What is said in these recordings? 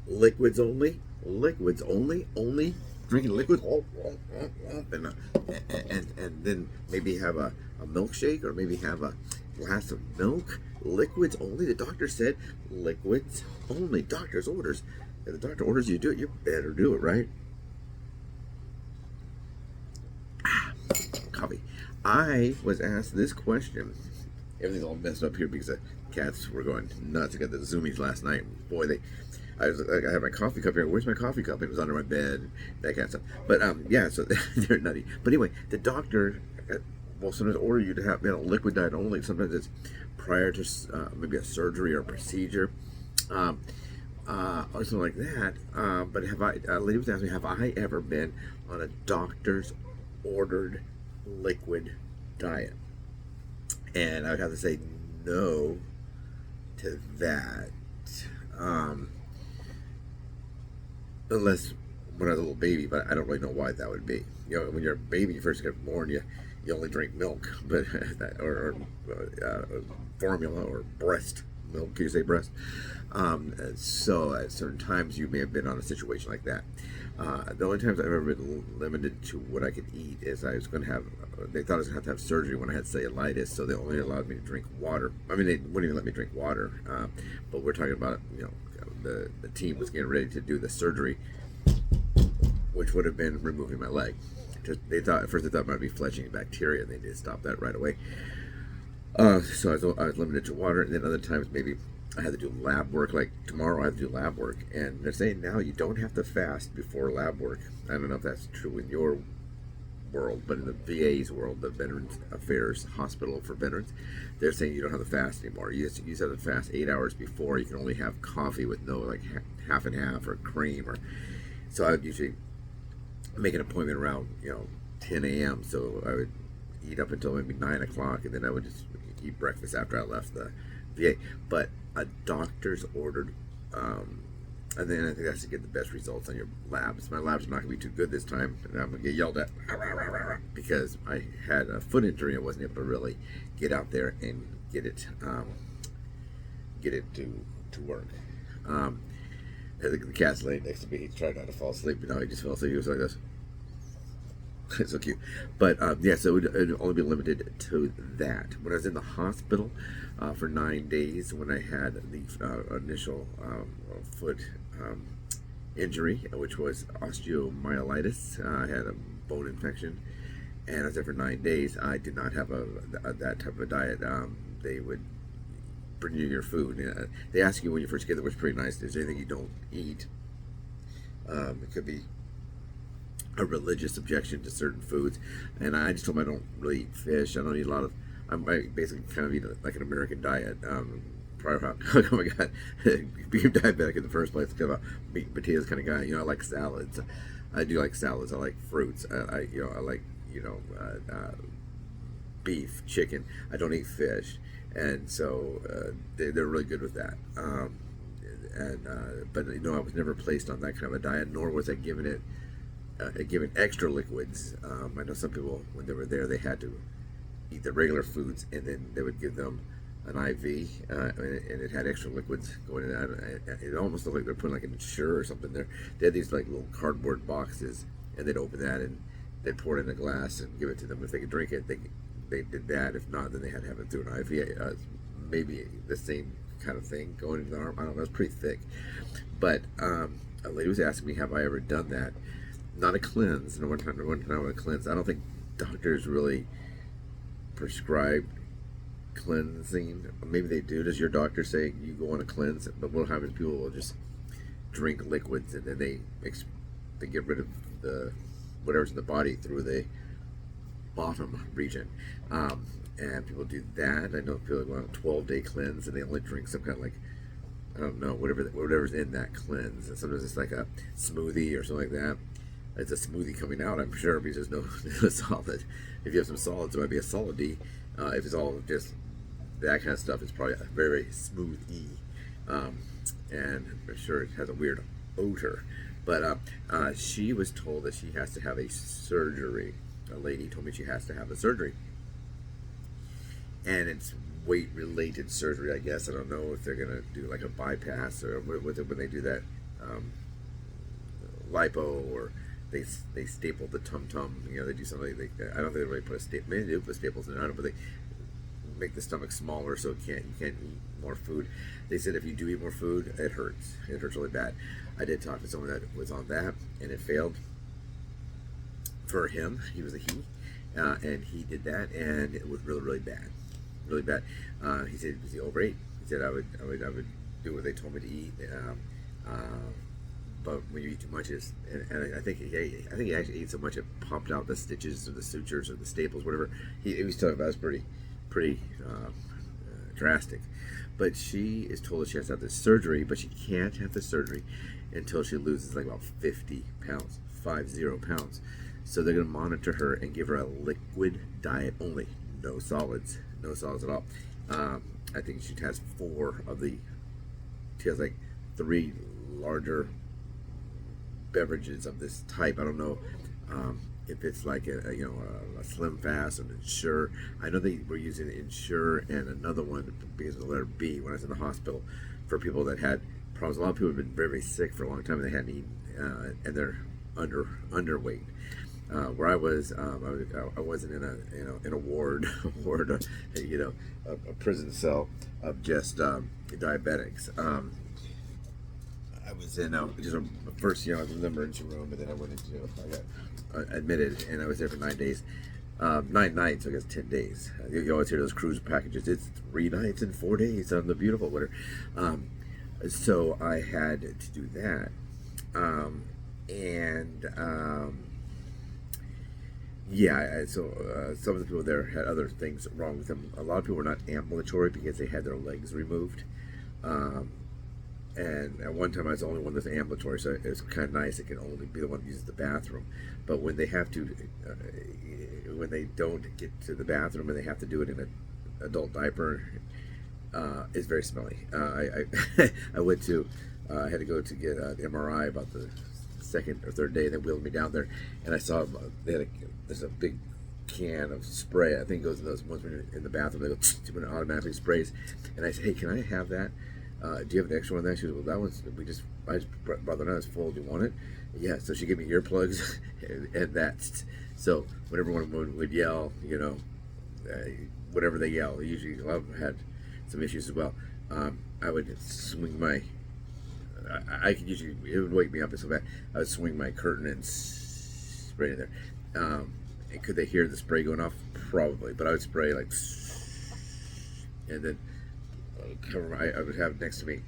liquids only, only drinking liquids, and then maybe have a milkshake or maybe have a glass of milk. Liquids only. The doctor said liquids only. Doctor's orders. If the doctor orders you to do it, you better do it, right? Coffee. I was asked this question. Everything's all messed up here because the cats were going nuts. I got the zoomies last night. Boy, I had my coffee cup here. Where's my coffee cup? It was under my bed. That kind of stuff. But yeah, so they're nutty. But anyway, the doctor will sometimes order you to have liquid diet only. Sometimes it's prior to maybe a surgery or a procedure, or something like that. But a lady was asking me, have I ever been on a doctor's ordered liquid diet? And I would have to say no to that. Unless when I was a little baby, but I don't really know why that would be. When you're a baby, you first get born, you only drink milk, but or formula or breast milk. Can you say breast? So at certain times, you may have been on a situation like that. The only times I've ever been limited to what I could eat is I was going to have. They thought I was going to have surgery when I had cellulitis, so they only allowed me to drink water. I mean, they wouldn't even let me drink water. But we're talking about the team was getting ready to do the surgery, which would have been removing my leg. They thought at first it might be fledgling bacteria, and they did stop that right away. So I was limited to water, and then other times maybe I had to do lab work. Like tomorrow, I have to do lab work, and they're saying now you don't have to fast before lab work. I don't know if that's true in your world, but in the VA's world, the Veterans Affairs Hospital for Veterans, they're saying you don't have to fast anymore. You just have to fast 8 hours before. You can only have coffee with no half and half or cream So I would usually make an appointment around 10 a.m. So I would eat up until maybe 9 o'clock, and then I would just eat breakfast after I left the VA. But a doctor's ordered, and then I think that's to get the best results on your labs. My labs are not going to be too good this time, and I'm going to get yelled at because I had a foot injury. I wasn't able to really get out there and get it to work. The cat's laying next to me. He's trying not to fall asleep, but now he just fell asleep. He was like this. It's so cute. But yeah, so it would only be limited to that. When I was in the hospital for 9 days, when I had the initial foot injury, which was osteomyelitis, I had a bone infection, and I was there for 9 days. I did not have that type of diet. They would bring you your food. They ask you when you first get there, which is pretty nice. Is there anything you don't eat? It could be a religious objection to certain foods, and I just told them I don't really eat fish. I don't eat a lot of. I basically kind of eat like an American diet. Oh my God, being diabetic in the first place, kind of a meat and potatoes kind of guy. I like salads. I do like salads. I like fruits. I like beef, chicken. I don't eat fish, and so they're really good with that. But I was never placed on that kind of a diet, nor was I given extra liquids. I know some people, when they were there, they had to eat the regular foods, and then they would give them an IV, and it had extra liquids going in. It almost looked like they're putting like an Ensure or something there. They had these like little cardboard boxes, and they'd open that and they'd pour it in a glass and give it to them. If they could drink it, they did that. If not, then they had to have it through an IV. Maybe the same kind of thing going into the arm. I don't know. It's pretty thick. But a lady was asking me, have I ever done that? Not a cleanse. No one time on a cleanse. I don't think doctors really prescribe cleansing. Maybe they do. Does your doctor say you go on a cleanse? But what happens? People will just drink liquids, and then they get rid of the whatever's in the body through the bottom region. And people do that. I know people go on a 12-day cleanse, and they only drink some kind of I don't know, whatever's in that cleanse. And sometimes it's like a smoothie or something like that. It's a smoothie coming out, I'm sure, because there's no solid. If you have some solids, it might be a solid-y. If it's all just that kind of stuff, it's probably a very smooth-y. And I'm sure it has a weird odor. But she was told that she has to have a surgery. A lady told me she has to have a surgery. And it's weight-related surgery, I guess. I don't know if they're going to do like a bypass or when they do that lipo, or they staple the tum tum. You know, they do something. I don't think they really put a staple. Maybe they do put staples in it, I don't know, but they make the stomach smaller so you can't eat more food. They said if you do eat more food, it hurts. It hurts really bad. I did talk to someone that was on that, and it failed for him. He was a and he did that, and it was really, really bad, really bad. He said he overate. He said I would do what they told me to eat. But when you eat too much, and I think he actually ate so much it popped out the stitches or the sutures or the staples, whatever. He was talking about. It was pretty drastic. But she is told that she has to have this surgery, but she can't have the surgery until she loses like about 50 pounds, 50 pounds. So they're going to monitor her and give her a liquid diet only, no solids at all. I think she has she has like 3 larger beverages of this type. I don't know if it's like a Slim Fast or an Ensure. I know they were using Ensure and another one because of the letter B when I was in the hospital for people that had problems. A lot of people have been very, very sick for a long time and they hadn't eaten, and they're underweight. Where I wasn't in a ward, a prison cell of just diabetics. I was in just first, I was in the emergency room, and then I went into, I got admitted, and I was there for 9 days, 9 nights, I guess 10 days. You always hear those cruise packages. It's 3 nights and 4 days on the beautiful winter. So I had to do that, so some of the people there had other things wrong with them. A lot of people were not ambulatory because they had their legs removed. And at one time I was the only one that's ambulatory, so it was kind of nice. It can only be the one who uses the bathroom. But when they have to, when they don't get to the bathroom and they have to do it in an adult diaper, it's very smelly. I went to, I had to go to get the MRI about the second or third day. They wheeled me down there, and I saw there's a big can of spray. I think it goes in those ones when you're in the bathroom. They go when it automatically sprays. And I said, hey, can I have that? Do you have an extra one of that? She goes, well, that one's, I just brought that out. It's full. Do you want it? Yeah. So she gave me earplugs, and that's, so when everyone would yell, whatever they yell, usually a lot of them had some issues as well. I would swing I could usually, it would wake me up so bad. I would swing my curtain and spray in there. And could they hear the spray going off? Probably, but I would spray like, and then I would have next to me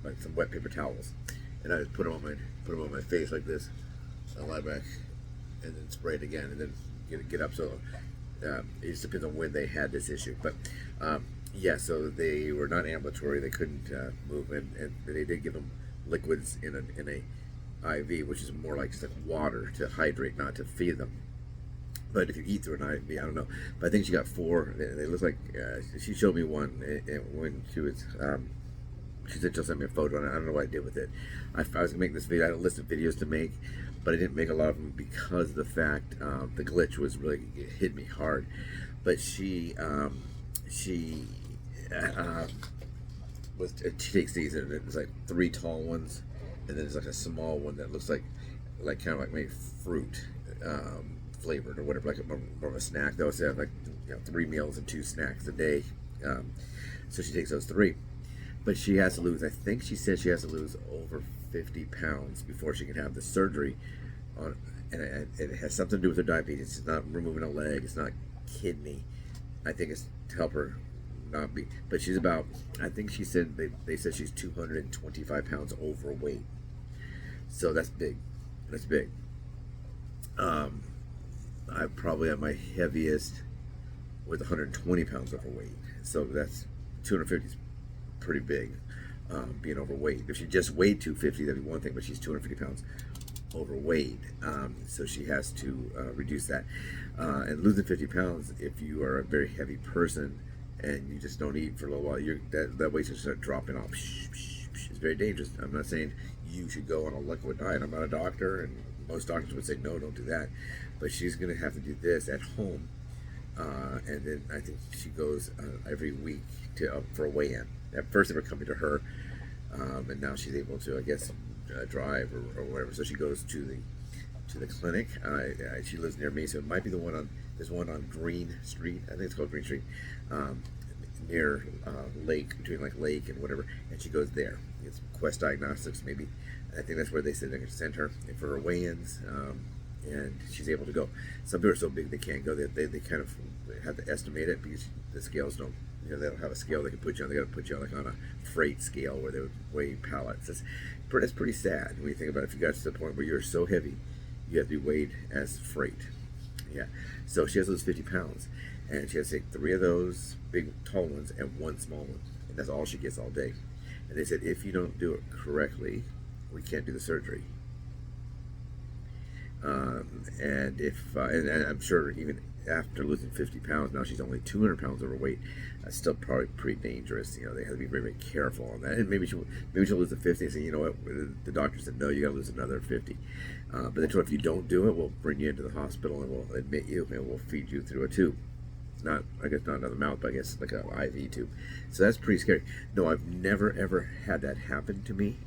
like some wet paper towels, and I would put them on my face like this, and lie back, and then spray it again, and then get up. So it just depends on when they had this issue, but so they were not ambulatory. They couldn't move, and they did give them liquids in a IV, which is more like just like water to hydrate, not to feed them. But if you eat through an IV, I don't know. But I think she got 4. They look like, she showed me one when she was, she said she'll send me a photo, and I don't know what I did with it. I was going to make this video. I had a list of videos to make, but I didn't make a lot of them because of the fact the glitch was really, it hit me hard. But she takes these, and it's like 3 tall ones, and then there's like a small one that looks like kind of like maybe fruit. Flavored or whatever, like more of a snack. They always have like 3 meals and 2 snacks a day. So she takes those 3, but she has to lose. I think she said she has to lose over 50 pounds before she can have the surgery. And it has something to do with her diabetes. It's not removing a leg. It's not kidney. I think it's to help her not be. But she's about. I think she said they said she's 225 pounds overweight. So that's big. That's big. I probably at my heaviest with 120 pounds overweight. So that's 250 is pretty big, being overweight. If she just weighed 250, that'd be one thing, but she's 250 pounds overweight. So she has to reduce that. And losing 50 pounds, if you are a very heavy person and you just don't eat for a little while, that weight's just start dropping off. It's very dangerous. I'm not saying you should go on a liquid diet. I'm not a doctor, and most doctors would say, no, don't do that. But she's going to have to do this at home. And then I think she goes every week for a weigh-in. At first, they were coming to her and now she's able to, I guess, drive or whatever. So she goes to the clinic. She lives near me, so it might be the one on, there's one on Green Street. I think it's called Green Street, near Lake, between like Lake and whatever. And she goes there. It's Quest Diagnostics, maybe. I think that's where they said they're going to send her for her weigh-ins, and she's able to go. Some people are so big they can't go. They kind of have to estimate it because the scales don't, they don't have a scale they can put you on. They got to put you on like on a freight scale where they would weigh pallets. That's pretty sad when you think about it. If you got to the point where you're so heavy, you have to be weighed as freight. Yeah. So she has those 50 pounds, and she has to take 3 of those big tall ones and 1 small one, and that's all she gets all day. And they said if you don't do it correctly, we can't do the surgery. And if and I'm sure even after losing 50 pounds, now she's only 200 pounds overweight. That's still probably pretty dangerous. They have to be very, very careful on that. And maybe she'll lose the 50 and say, you know what, the doctor said no, you got to lose another 50. But they told her if you don't do it, we'll bring you into the hospital and we'll admit you and we'll feed you through a tube. Not another mouth, but I guess like an IV tube. So that's pretty scary. No, I've never ever had that happen to me.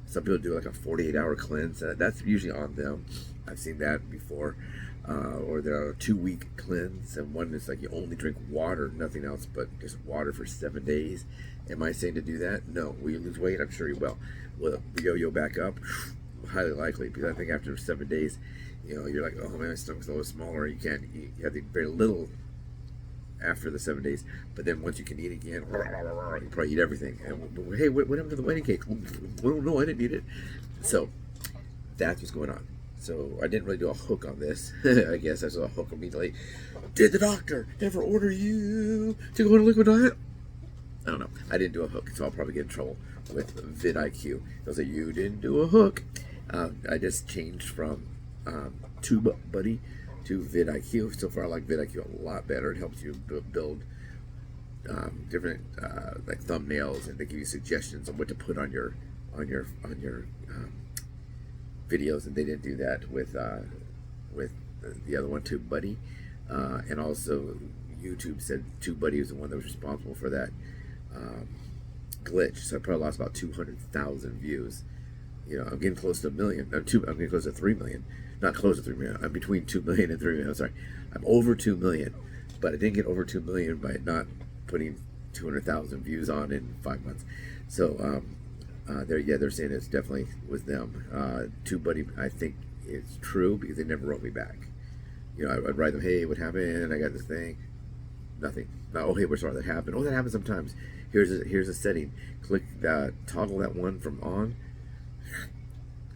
Some people do like a 48-hour cleanse. That's usually on them. I've seen that before. Or there are a 2-week cleanse, and one is like you only drink water, nothing else but just water for 7 days. Am I saying to do that? No. Will you lose weight? I'm sure you will. Will it yo-yo back up? Highly likely, because I think after 7 days, you're like, oh man, my stomach's a little smaller. You have very little after the 7 days, but then once you can eat again, you probably eat everything. And hey, what happened to the wedding cake? Well, no, I didn't eat it. So that's what's going on. So I didn't really do a hook on this. I guess I saw a hook immediately. Did the doctor ever order you to go on a liquid diet? I don't know. I didn't do a hook, so I'll probably get in trouble with vidIQ. They'll say, you didn't do a hook. I just changed from TubeBuddy to vidIQ. So far, I like vidIQ a lot better. It helps you build different like thumbnails, and they give you suggestions on what to put on your videos. And they didn't do that with the other one, TubeBuddy. And also, YouTube said TubeBuddy was the one that was responsible for that glitch. So I probably lost about 200,000 views. I'm getting close to 1 million. I'm getting close to 3 million. Not close to 3 million. I'm between 2 million and 3 million. I'm sorry. I'm over 2 million. But I didn't get over 2 million by not putting 200,000 views on in 5 months. So they're saying it definitely was them. TubeBuddy, I think it's true because they never wrote me back. I'd write them, hey, what happened? I got this thing. Nothing. Oh, hey, we're sorry that happened. Oh, that happens sometimes. Here's a setting. Click toggle that one from on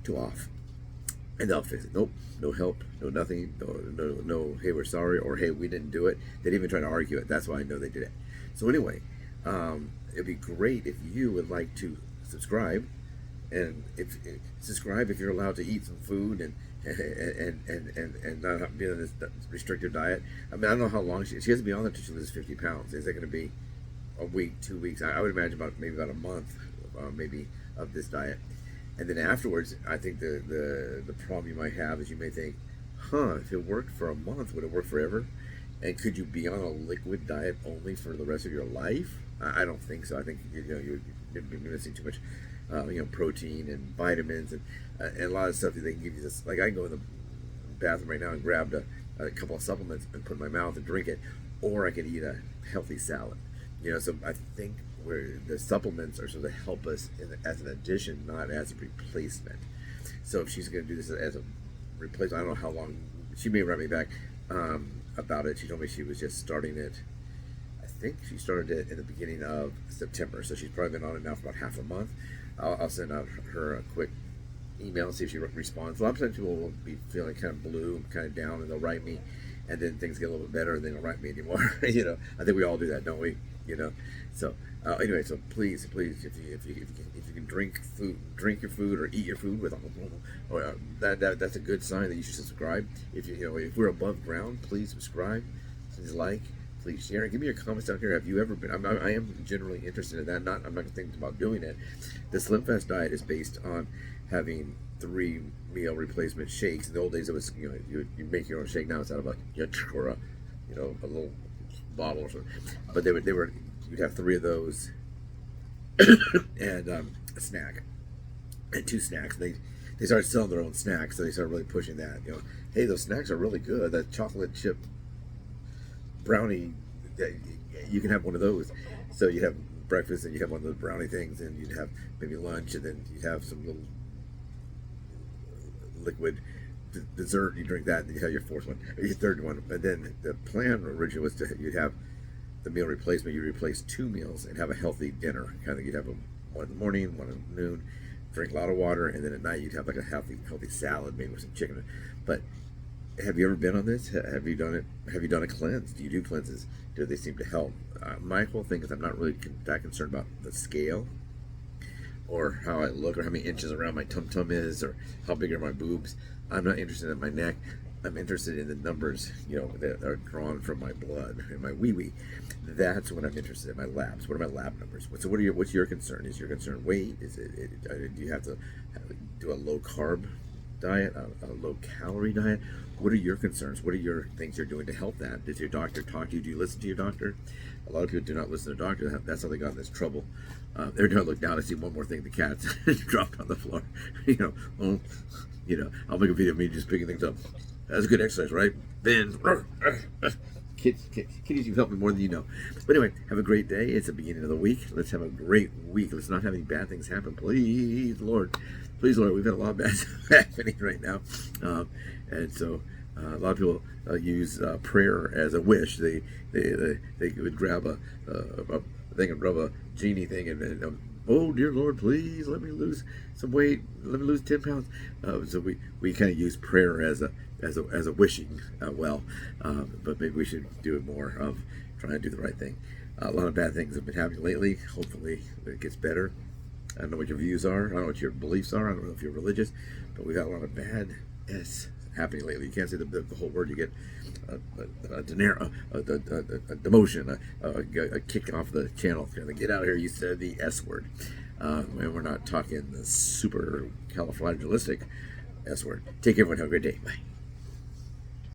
to off, and they'll fix it. Nope, no help, no nothing, no. Hey, we're sorry, or hey, we didn't do it. They didn't even try to argue it. That's why I know they did it. So anyway, it'd be great if you would like to subscribe, and subscribe if you're allowed to eat some food and not be on this restrictive diet. I mean, I don't know how long she has to be on there until she loses 50 pounds. Is that going to be a week, 2 weeks? I would imagine maybe about a month, maybe, of this diet. And then afterwards, I think the problem you might have is you may think, if it worked for a month, would it work forever? And could you be on a liquid diet only for the rest of your life? I don't think so. I think you're missing too much, protein and vitamins and a lot of stuff that they can give you. This, like I can go in the bathroom right now and grab a couple of supplements and put in my mouth and drink it, or I can eat a healthy salad. So I think where the supplements are supposed to help us as an addition, not as a replacement. So if she's going to do this as a replacement, I don't know how long. She may write me back about it. She told me she was just starting it. I think she started it in the beginning of September, so she's probably been on it now for about half a month. I'll send out her a quick email and see if she responds. A lot of times people will be feeling kind of blue, kind of down, and they'll write me, and then things get a little bit better, and they don't write me anymore. I think we all do that, don't we? So anyway, so please, if you can drink your food or eat your food with that's a good sign that you should subscribe. If if we're above ground, please subscribe, please like, please share, and give me your comments down here. Have you ever been? I am generally interested in that. I'm not thinking about doing it. The Slim Fast diet is based on having 3 meal replacement shakes. In the old days, it was you make your own shake. Now it's out of a or a little bottle or something. But they were you'd have 3 of those and a snack and two snacks. They started selling their own snacks, so they started really pushing that. Hey, those snacks are really good. That chocolate chip brownie, you can have one of those. So you have breakfast and you have one of those brownie things, and you'd have maybe lunch, and then you'd have some little liquid dessert. You drink that, and you have your fourth one, or your third one. But then the plan originally was you'd have the meal replacement. You replace 2 meals and have a healthy dinner. Kind of, you'd have one in the morning, one at noon, drink a lot of water, and then at night you'd have like a healthy salad, maybe with some chicken. But have you ever been on this? Have you done it? Have you done a cleanse? Do you do cleanses? Do they seem to help? My whole thing is I'm not really that concerned about the scale or how I look or how many inches around my tum-tum is or how big are my boobs. I'm not interested in my neck. I'm interested in the numbers, that are drawn from my blood and my wee-wee. That's what I'm interested in, my labs. What are my lab numbers? So what's your concern? Is your concern weight? Do you have to do a low-carb diet, a low-calorie diet? What are your concerns? What are your things you're doing to help that? Does your doctor talk to you? Do you listen to your doctor? A lot of people do not listen to their doctor. That's how they got in this trouble. Every time I look down, I see one more thing. The cat's dropped on the floor. I'll make a video of me just picking things up. That's a good exercise, right? Then, kitties, you've helped me more than you know. But anyway, have a great day. It's the beginning of the week. Let's have a great week. Let's not have any bad things happen. Please, Lord. Please, Lord. We've had a lot of bad stuff happening right now. And so a lot of people use prayer as a wish. They would grab a thing and rub a genie thing and oh dear Lord, please let me lose some weight. Let me lose 10 pounds. So we kind of use prayer as a wishing but maybe we should do it more of trying to do the right thing. A lot of bad things have been happening lately. Hopefully it gets better. I don't know what your views are. I don't know what your beliefs are. I don't know if you're religious, but we've got a lot of bad happening lately. You can't say the whole word. You get a demotion, a kick off the channel. Get out of here. You said the S word. And we're not talking the super califragilistic S word. Take care, everyone. Have a great day. Bye.